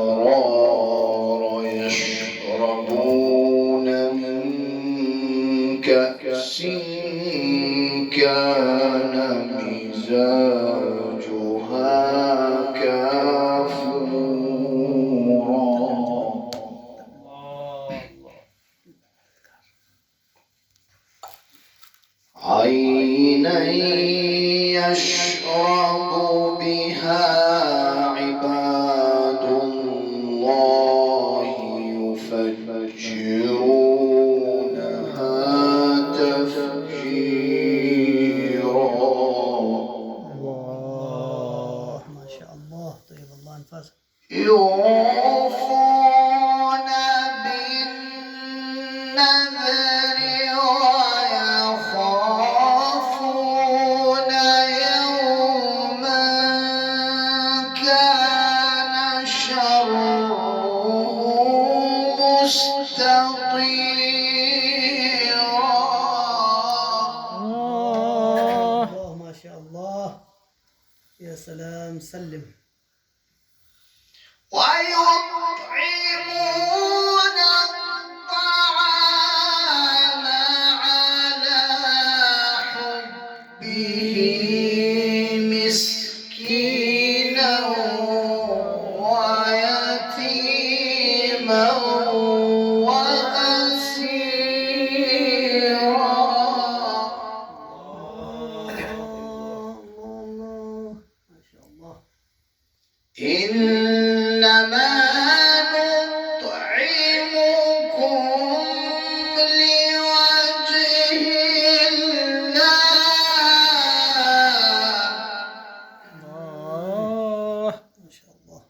الأبرار يشربون من كأس كان مزاجها كافورا عينا يشرب بها عباد الله يفجرونها تفجيرا. الله ما شاء الله. طيب الله أنفاسك. يوفون بالنذر ويخافون يوما كان شره مستطيرا. الله ما شاء الله. يا سلام. سلم. ويطعمون الطعام على حبه مسكينا ويتيما وأسيرا. الله ما شاء الله. إنما نطعمكم لوجه الله. ما شاء الله.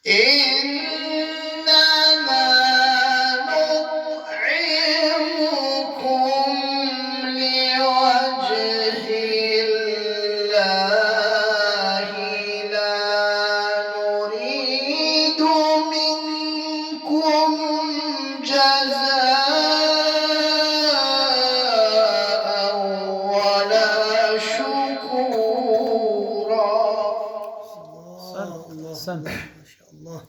إنما نطعمكم لوجه الله لا نريد منكم جزاء ولا شكورا. الله سن. ما شاء الله.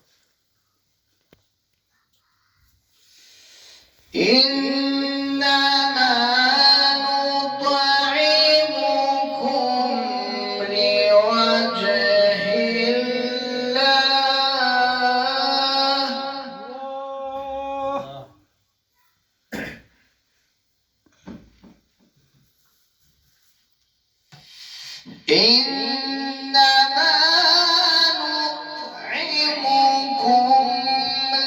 إنما نطعمكم لوجه الله إنما نطعمكم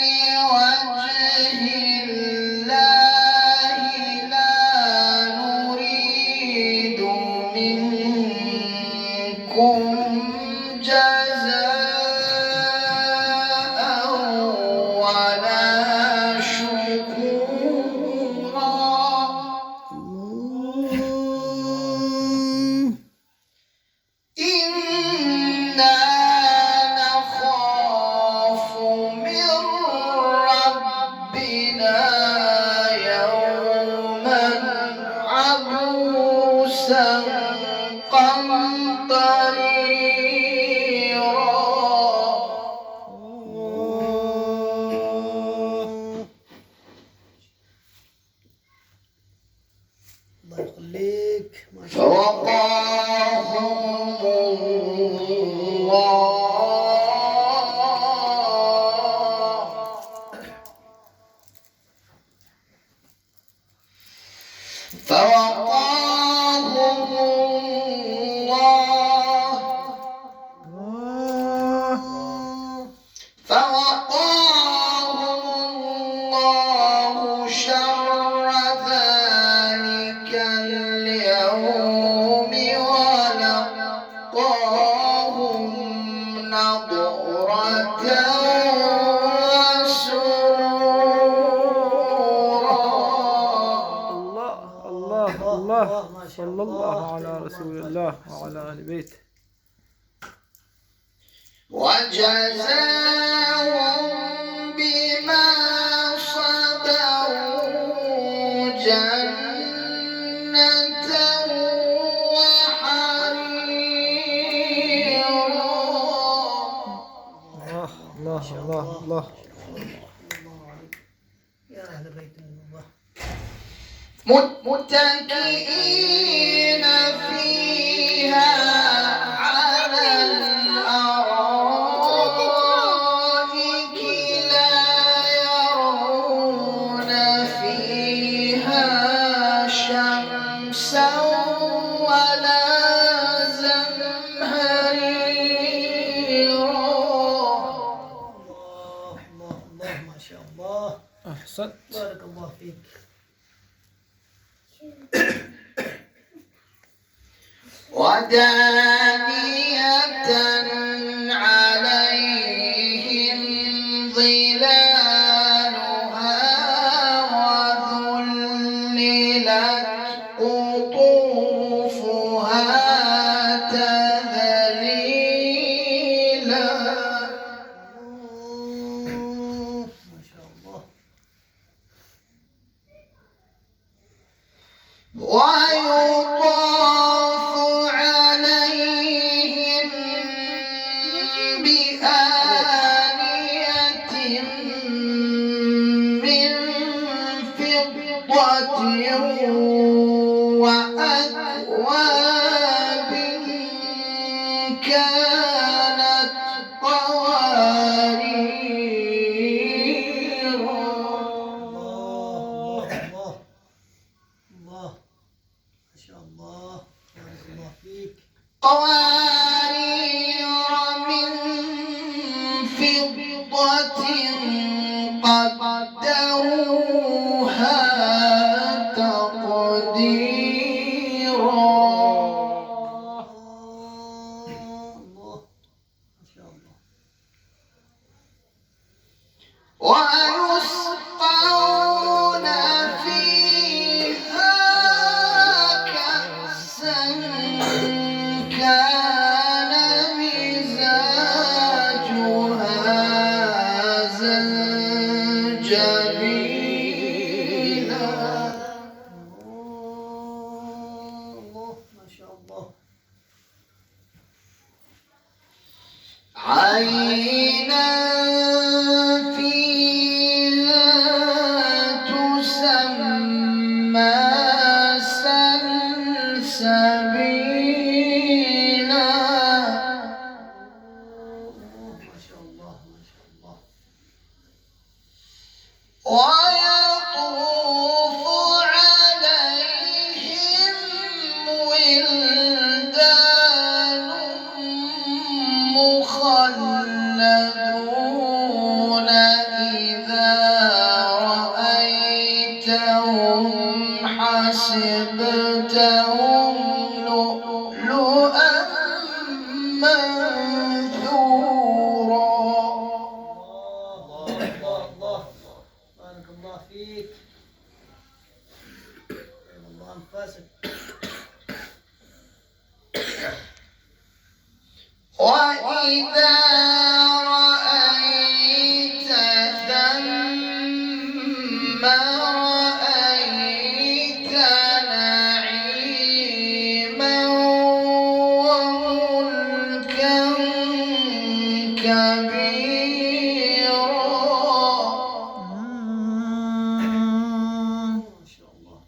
لوجه الله لا نريد منكم جزاء ولا شكورا. إنا نخاف من ربنا يوما عبوسا قمطريرا. الله يخليك. ما شاء الله. فوقاهم الله شر ذلك اليوم ولقاهم نضرة وسرورا. الله الله ما شاء صلى الله على رسول الله وعلى آل بيته. وجزاهم بما صبروا جنة وحريرا. الله الله الله. يا أهل بيت النبوة. متكئين فيها على الأرائك لا يرون فيها شمسا ولا زمهريرا. الله ما شاء الله. أحسنت. بارك الله فيك. ودانية عليهم ظلالها وذللت قطوفها تذليلا. ما شاء الله. ويطاف عليهم بآنية من فضة وأكواب كانت قواريرا. الله ما شاء الله. بارك الله فيك. قوارير من فضة قدروها تقديرا. الله ما شاء الله. ويسقون فيها كأسا كان مزاجها زنجبيلا. الله ما شاء الله. عينا فيها تسمى سلسبيلا. ما شاء الله ما شاء الله. ويطوف عليهم ولدان مخلدون إذا رأيتهم حسبتهم لؤلؤا منثورا. الله بارك الله فيك. طيب الله أنفاسك. وإذا رأيت ثم رأيت نعيما وملكا كبيرا. ما شاء الله.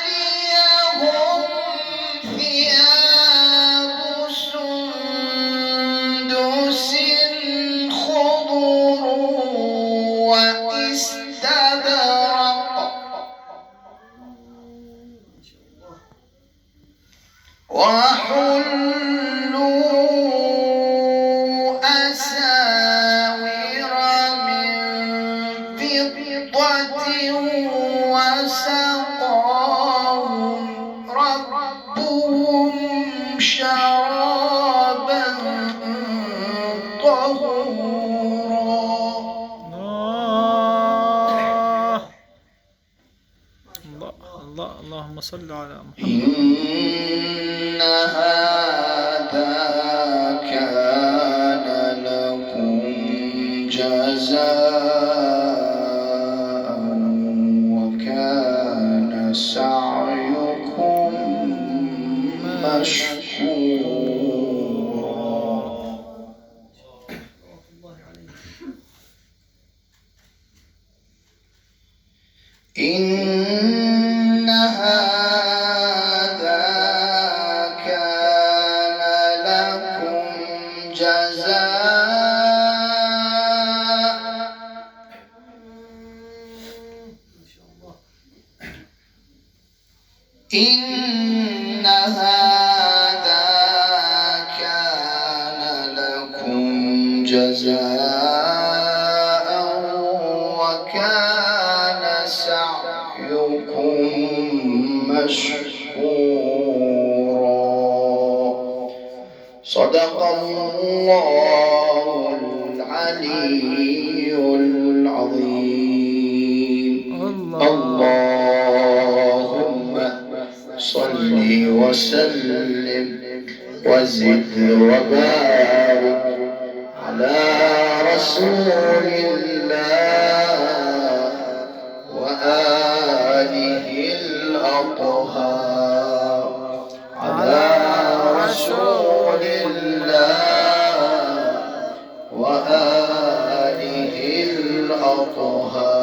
عاليهم ثياب سندس خضر واستبرق ما شاء الله. وحلوا أساور من فضة وسقاهم ربهم شرابا طهورا. الله الله. اللهم صل على محمد. إن هذا كان لكم جزاء وكان سعيكم مشكورا. إن هذا كان لكم جزاء. إن هذا كان لكم جزاء وكان سعيكم مشكورا. صدق الله العلي العظيم. اللهم صل وسلم وزد وبارك على رسول الله وآله الأطهار. على رسول الله وآله الأطهار.